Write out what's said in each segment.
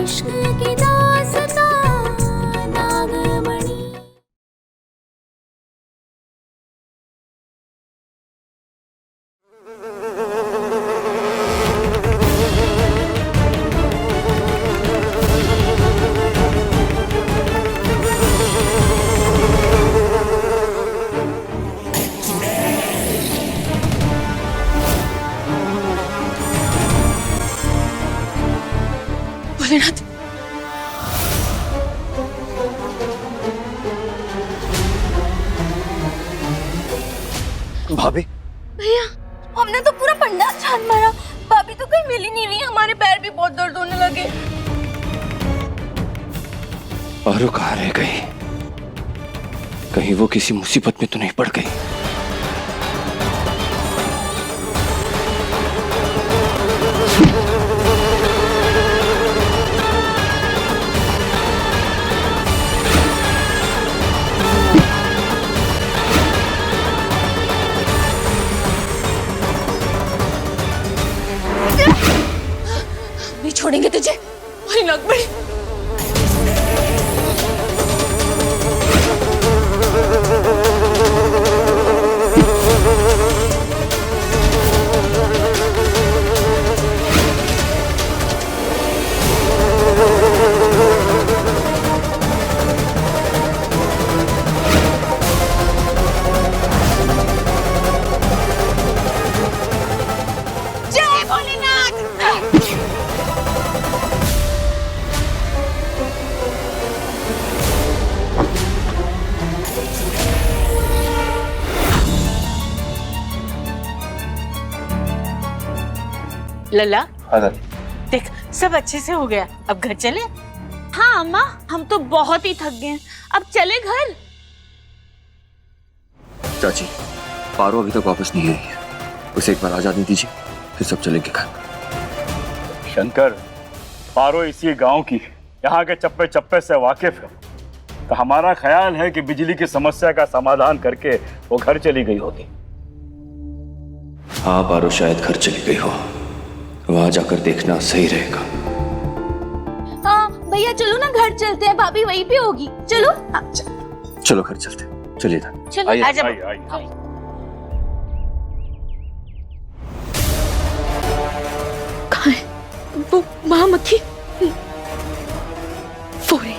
इश्क की दास्तां नागमणि। भोलेनाथ, भाभी, भैया हमने तो पूरा पंडाल छान मारा, भाभी तो कहीं मिल ही नहीं रही। हमारे पैर भी बहुत दर्द होने लगे। पारो कहाँ रह गई? कहीं वो किसी मुसीबत में तो नहीं पड़ गई? नहीं छोड़ेंगे तुझे नागमणि। जय भोलेनाथ। लला, हाँ दादी। देख सब अच्छे से हो गया, अब घर चले। हाँ अम्मा, हम तो बहुत ही थक गए हैं, अब चले घर। चाची, पारो अभी तक वापस नहीं आई है, उसे एक बार आ जाने दीजिए, फिर सब चलेंगे घर। शंकर, पारो इसी गांव की, यहाँ के चप्पे चप्पे से वाकिफ है, तो हमारा ख्याल है कि बिजली की समस्या का समाधान करके वो घर चली गई होगी। हाँ, पारो शायद घर चली गई हो, वहां जाकर देखना सही रहेगा। हाँ भैया चलो ना, घर चलते हैं, भाभी वहीं पे होगी। चलो। हाँ, चलो घर चलते, चलिए दादी। चलो। आइए। आजा। आई। कहाँ है वो महामक्खी? वो रे।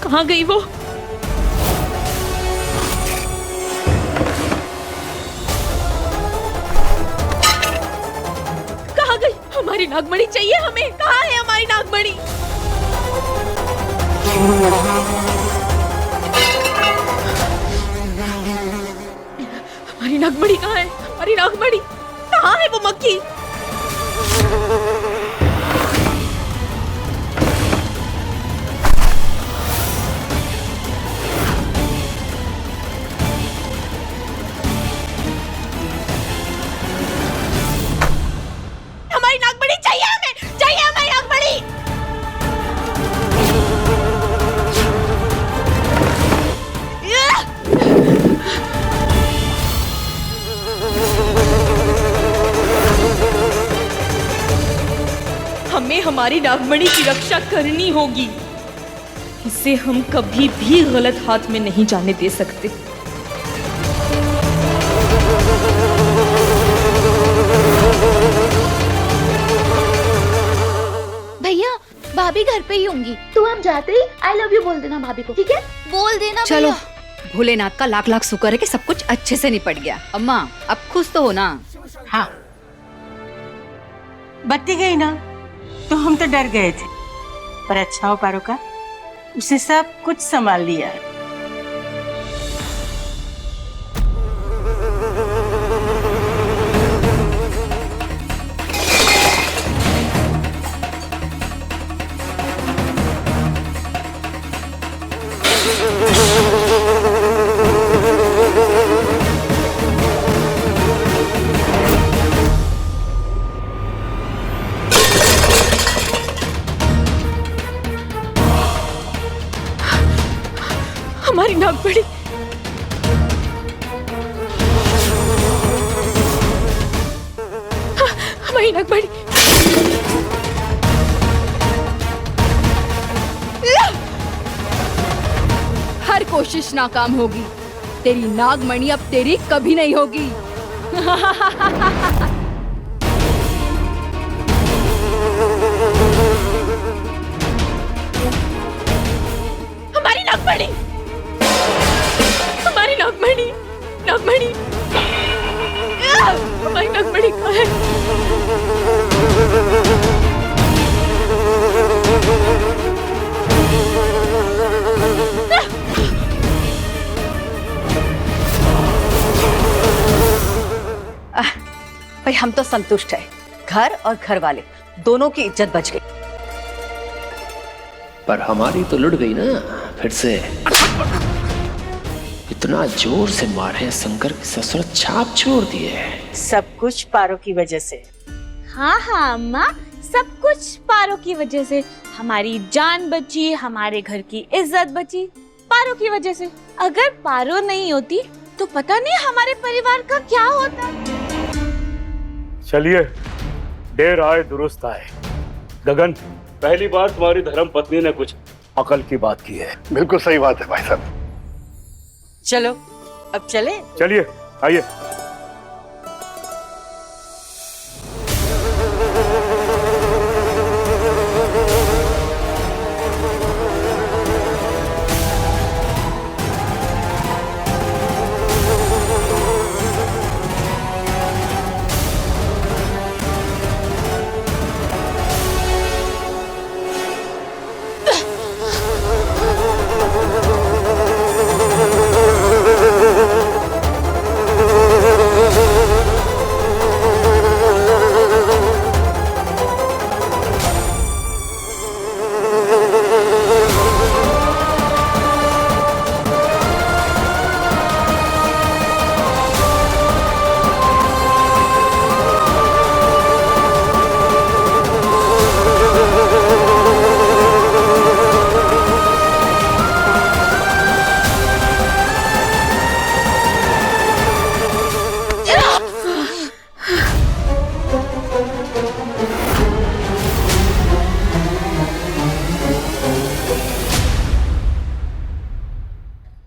कहाँ गई वो? कहाँ गई? हमारी नागमणि चाहिए हमें। कहाँ है हमारी नागमणि? हमारी नागमणि कहाँ है? हमारी नागमणि कहाँ है? वो मक्खी हमारी नागमणि चाहिए हमें, चाहिए हमारी नागमणि। हमें हमारी नागमणि की रक्षा करनी होगी। इसे हम कभी भी गलत हाथ में नहीं जाने दे सकते। भैया भाभी घर पे ही होंगी, तो आप जाते ही आई लव यू बोल देना भाभी को, ठीक है? बोल देना। चलो, भैया। भोलेनाथ का लाख लाख शुक्र है कि सब कुछ अच्छे से निपट गया। अम्मा अब खुश तो हो ना? हाँ, बत्ती गई ना तो हम तो डर गए थे, पर अच्छा हो पारो का, उसे सब कुछ संभाल लिया है। हमारी नागमणि। हर कोशिश नाकाम होगी। तेरी नागमणि अब तेरी कभी नहीं होगी। हमारी नागमणि, हमारी नागमणि, नागमणि, हमारी नागमणि कहाँ है? भाई हम तो संतुष्ट है। घर और घर वाले दोनों की इज्जत बच गई। पर हमारी तो लुट गई ना फिर से। इतना जोर से मारे शंकर की ससुर छाप छोड़ दिए। सब कुछ पारो की वजह से। हाँ हाँ अम्मा, सब कुछ पारो की वजह से। हमारी जान बची, हमारे घर की इज्जत बची पारो की वजह से। अगर पारो नहीं होती तो पता नहीं हमारे परिवार का क्या होता। चलिए, देर आए दुरुस्त आए। गगन, पहली बार तुम्हारी धर्म पत्नी ने कुछ अकल की बात की है। बिल्कुल सही बात है भाई साहब। चलो अब चले। चलिए आइए।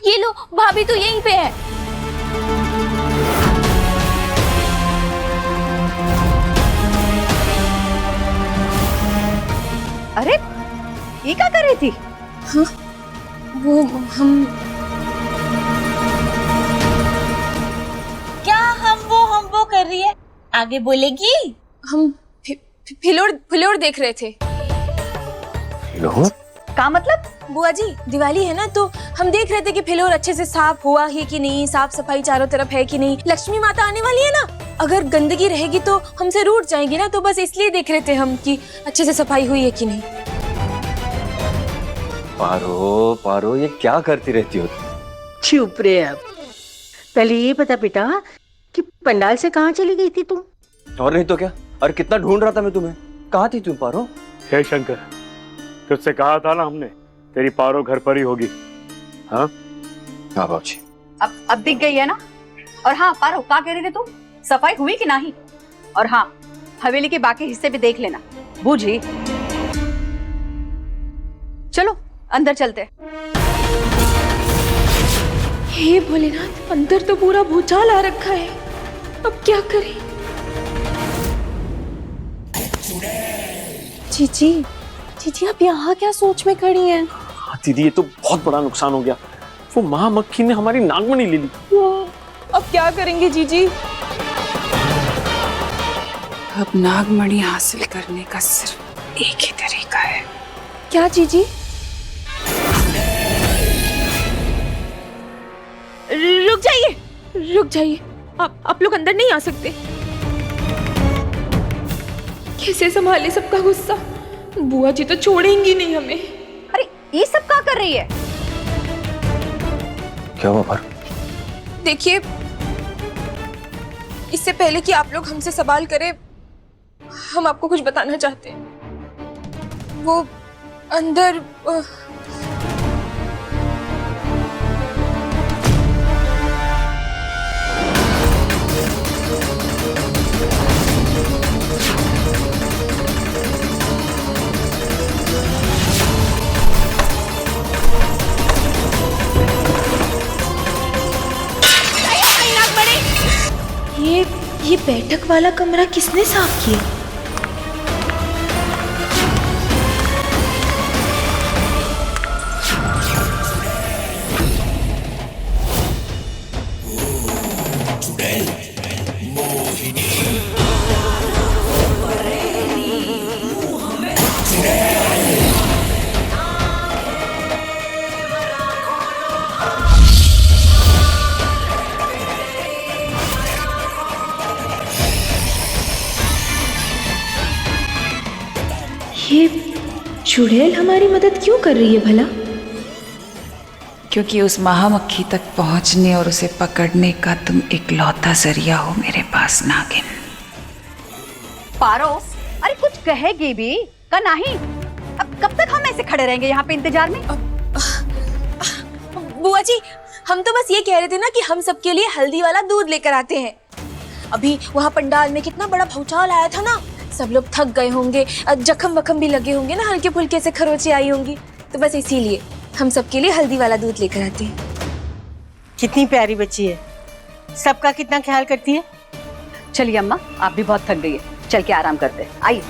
ये लो, भाभी तो यहीं पे है। अरे ये क्या कर रही थी? वो हम क्या हम वो कर रही है? आगे बोलेगी। हम फिलोर देख रहे थे। का मतलब? बुआ जी, दिवाली है ना, तो हम देख रहे थे कि फिलोर अच्छे से साफ हुआ है कि नहीं, साफ सफाई चारों तरफ है कि नहीं। लक्ष्मी माता आने वाली है ना, अगर गंदगी रहेगी तो हमसे रूठ जाएंगी ना, तो बस इसलिए देख रहे थे हम कि अच्छे से सफाई हुई है कि नहीं। पारो पारो, ये क्या करती रहती हो? चुप रे। अब पहले ये बता बेटा कि पंडाल से कहाँ चली गई थी तुम? और नहीं तो क्या, और कितना ढूंढ रहा था मैं तुम्हें। कहाँ थी तुम पारो? हे शंकर, तुझसे कहा था ना हमने, तेरी पारो घर पर ही होगी। हाँ बाबूजी। अब दिख गई है ना। और हाँ पारो, क्या कह रही थी तुम? सफाई हुई कि नहीं? और हाँ, हवेली के बाकी हिस्से भी देख लेना, बूझी? चलो अंदर चलते। हे भोलेनाथ, अंदर तो पूरा भूचाल आ रखा है, अब क्या करें? जीजी, जीजी आप यहाँ क्या सोच में खड़ी हैं? हाँ दीदी, ये तो बहुत बड़ा नुकसान हो गया। वो महामक्खी ने हमारी नागमणि ले ली। अब क्या करेंगे जीजी? अब नागमणि हासिल करने का सिर्फ एक ही तरीका है। क्या जीजी? रुक जाइए, रुक जाइए, आप लोग अंदर नहीं आ सकते। कैसे संभाले सबका गुस्सा? बुआ जी तो छोड़ेंगी नहीं हमें। अरे ये सब क्या कर रही है? क्या हुआ पारो? देखिए, इससे पहले कि आप लोग हमसे सवाल करें, हम आपको कुछ बताना चाहते हैं। वो अंदर ये बैठक वाला कमरा किसने साफ किया? ये चुड़ैल हमारी मदद क्यों कर रही है भला? क्योंकि उस महामक्खी तक पहुंचने और उसे पकड़ने का तुम इकलौता जरिया हो मेरे पास नागिन। पारो, अरे कुछ कहेगी भी का नहीं? अब कब तक हम ऐसे खड़े रहेंगे यहाँ पे इंतजार में? बुआ जी, हम तो बस ये कह रहे थे ना कि हम सबके लिए हल्दी वाला दूध लेकर आते हैं। अभी वहाँ पंडाल में कितना बड़ा भूचाल आया था ना, सब लोग थक गए होंगे, जख्म वखम भी लगे होंगे ना, हल्के फुल्के से खरोचे आई होंगी, तो बस इसीलिए हम सबके लिए हल्दी वाला दूध लेकर आते हैं। कितनी प्यारी बच्ची है, सबका कितना ख्याल करती है। चलिए अम्मा, आप भी बहुत थक गई है, चल के आराम करते हैं, आइए।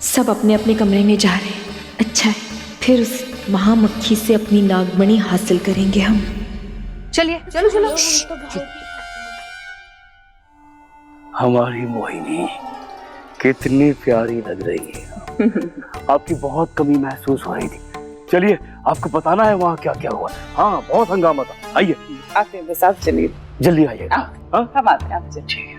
सब अपने अपने कमरे में जा रहे हैं। अच्छा है, फिर उस महामक्खी से अपनी नागमणि हासिल करेंगे हम। चलिए चलो चलो। हमारी मोहिनी कितनी प्यारी लग रही है। आपकी बहुत कमी महसूस हो रही थी। चलिए, आपको बताना है वहाँ क्या क्या हुआ। हाँ, बहुत हंगामा था। आइए, आते हैं, बस आप चलिए, जल्दी आइए। हम आते हैं, आप चलिए।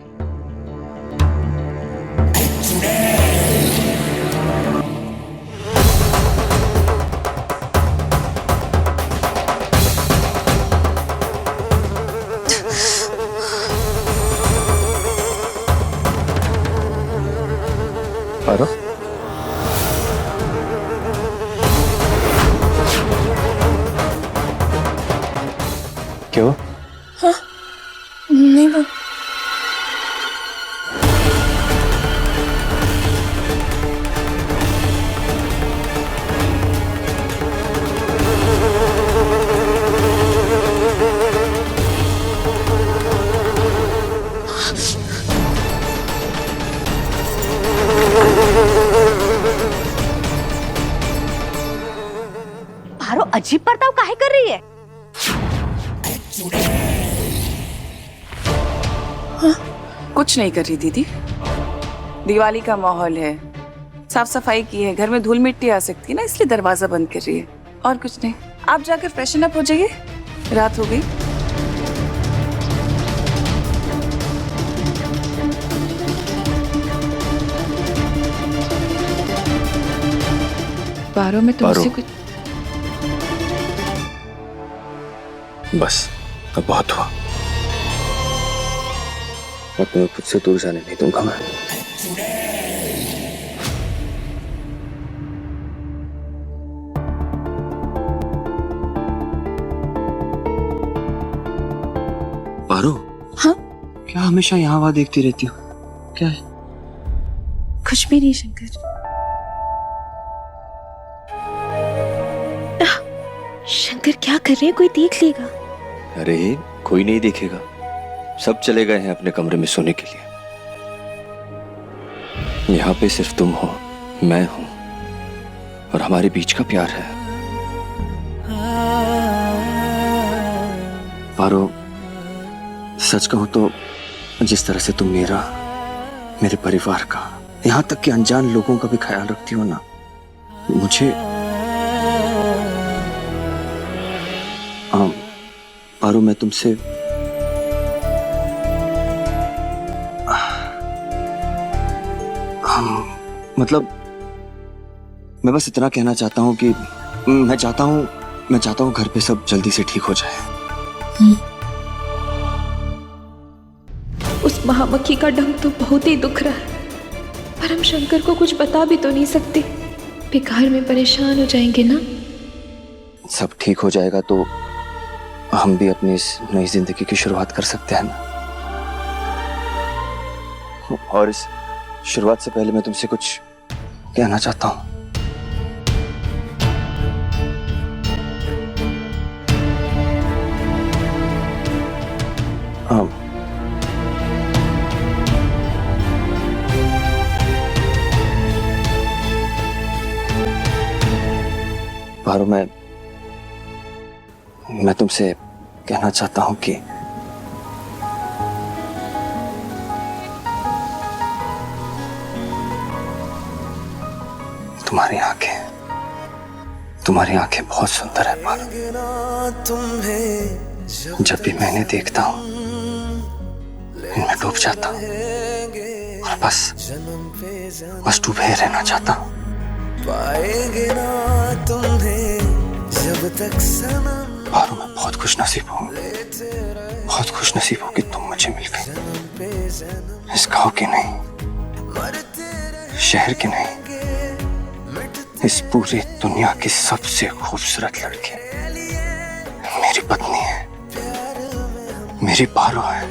पारो, क्यों? हाँ, नहीं वो पारो अजीब बर्ताव काहे कर रही है? कुछ नहीं कर रही दीदी, दिवाली का माहौल है, साफ सफाई की है, घर में धूल मिट्टी आ सकती है ना, इसलिए दरवाजा बंद कर रही है, और कुछ नहीं। आप जाकर फ्रेशन अप हो जाइए, रात हो गई। पारो, मैं तुमसे कुछ। बस, अब बहुत हुआ। और तुम्हें खुद से दूर जाने नहीं दूंगा मैं। पारो, हाँ? क्या हमेशा यहाँ वहाँ देखती रहती हो? क्या है? कुछ भी नहीं शंकर। शंकर क्या कर रहे हैं, कोई देख लेगा। अरे कोई नहीं देखेगा, सब चले गए हैं अपने कमरे में सोने के लिए। यहाँ पे सिर्फ तुम हो, मैं हूं, और हमारे बीच का प्यार है। पारो, सच कहूं तो जिस तरह से तुम मेरा, मेरे परिवार का, यहाँ तक कि अनजान लोगों का भी ख्याल रखती हो ना, मुझे पारो, मैं तुमसे मतलब मैं बस इतना कहना चाहता हूँ कि मैं चाहता हूँ घर पे सब जल्दी से ठीक हो जाए। उस महामक्खी का डंक तो बहुत ही दुख रहा है, पर हम शंकर को कुछ बता भी तो नहीं सकते, बेकार में परेशान हो जाएंगे ना। सब ठीक हो जाएगा तो हम भी अपनी इस नई जिंदगी की शुरुआत कर सकते हैं ना। और इस शुरुआत से पहले मैं तुमसे कुछ कहना चाहता हूँ। पारो, मैं तुमसे कहना चाहता हूं कि तुम्हारी आंखें बहुत सुंदर है पारो। जब भी मैं इन्हें देखता हूं इनमें डूब जाता हूं और बस डूबे रहना चाहता हूं। पारो, मैं बहुत खुशनसीब हूं, बहुत खुशनसीब हूं कि तुम मुझे मिल गई। इस गांव की नहीं, शहर की नहीं, इस पूरी दुनिया की सबसे खूबसूरत लड़की मेरी पत्नी है, मेरी पारो है।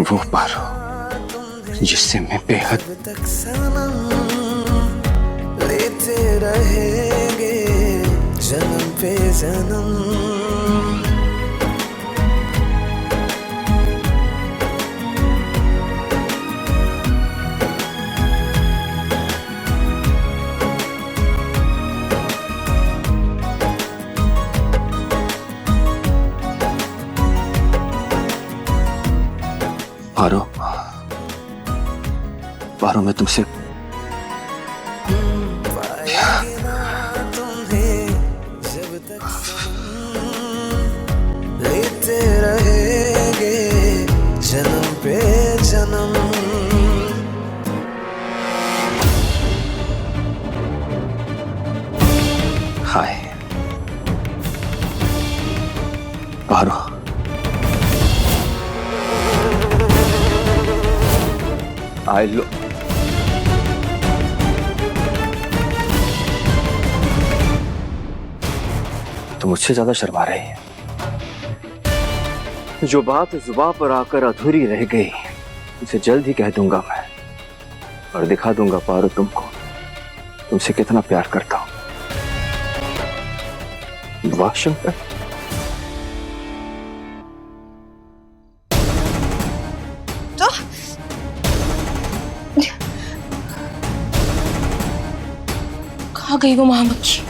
वो पारो जिससे मैं बेहद लेते रहेंगे जन्म पे जन्म। पारो, मैं तुमसे लेते रहेंगे जन्म पे जन्म। हाय पारो, आई लो। तो मुझसे ज्यादा शर्मा रही है। जो बात जुबान पर आकर अधूरी रह गई उसे जल्द ही कह दूंगा मैं, और दिखा दूंगा पारो तुमको तुमसे कितना प्यार करता हूं। वाह शंकर, कहाँ गई वो महामक्खी?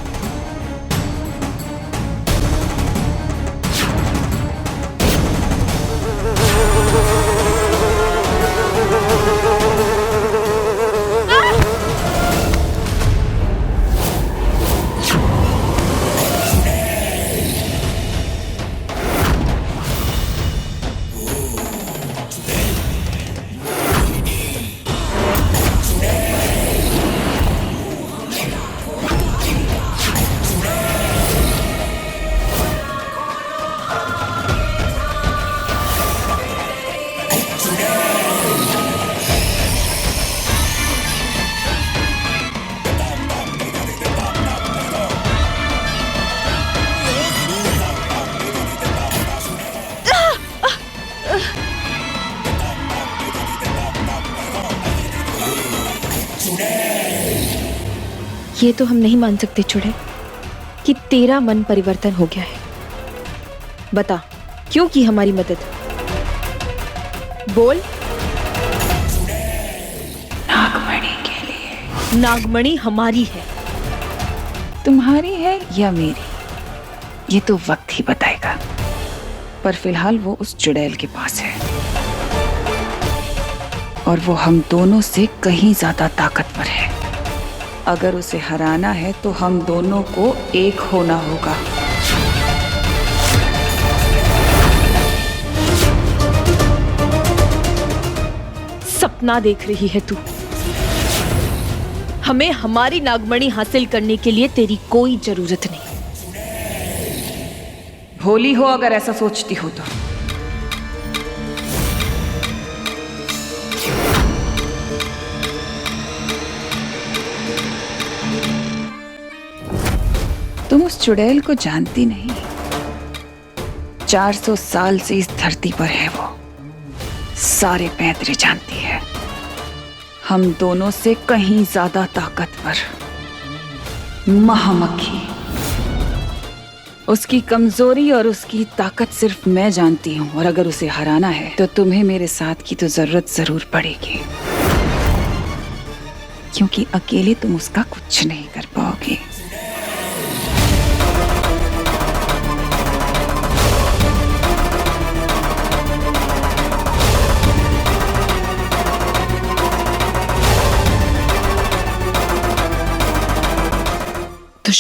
ये तो हम नहीं मान सकते चुड़ैल कि तेरा मन परिवर्तन हो गया है। बता, क्यों की हमारी मदद? बोल। नागमणि के लिए। नागमणि हमारी है। तुम्हारी है या मेरी, ये तो वक्त ही बताएगा। पर फिलहाल वो उस चुड़ैल के पास है और वो हम दोनों से कहीं ज्यादा ताकतवर है। अगर उसे हराना है तो हम दोनों को एक होना होगा। सपना देख रही है तू। हमें हमारी नागमणि हासिल करने के लिए तेरी कोई जरूरत नहीं। भोली हो अगर ऐसा सोचती हो तो। तुम उस चुड़ैल को जानती नहीं। 400 साल से इस धरती पर है वो। सारे पैतरे जानती है। हम दोनों से कहीं ज्यादा ताकतवर महामक्खी। उसकी कमजोरी और उसकी ताकत सिर्फ मैं जानती हूं, और अगर उसे हराना है तो तुम्हें मेरे साथ की तो जरूरत जरूर पड़ेगी, क्योंकि अकेले तुम उसका कुछ नहीं कर पाओगे।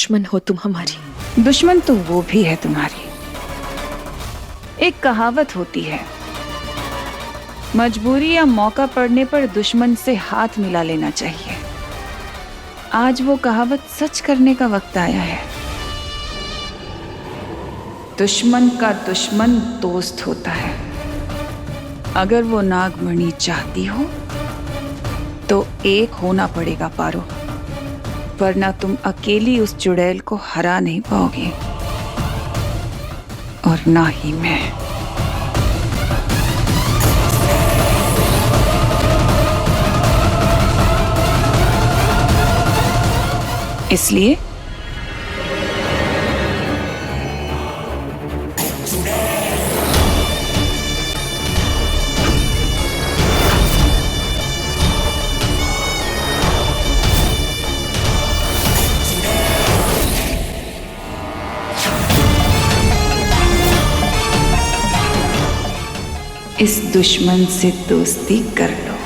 दुश्मन हो तुम हमारी। दुश्मन तो वो भी है तुम्हारी। एक कहावत होती है, मजबूरी या मौका पड़ने पर दुश्मन से हाथ मिला लेना चाहिए। आज वो कहावत सच करने का वक्त आया है। दुश्मन का दुश्मन दोस्त होता है। अगर वो नागमणि चाहती हो तो एक होना पड़ेगा पारो, वरना तुम अकेली उस चुड़ैल को हरा नहीं पाओगे, और ना ही मैं। इसलिए इस दुश्मन से दोस्ती कर लो।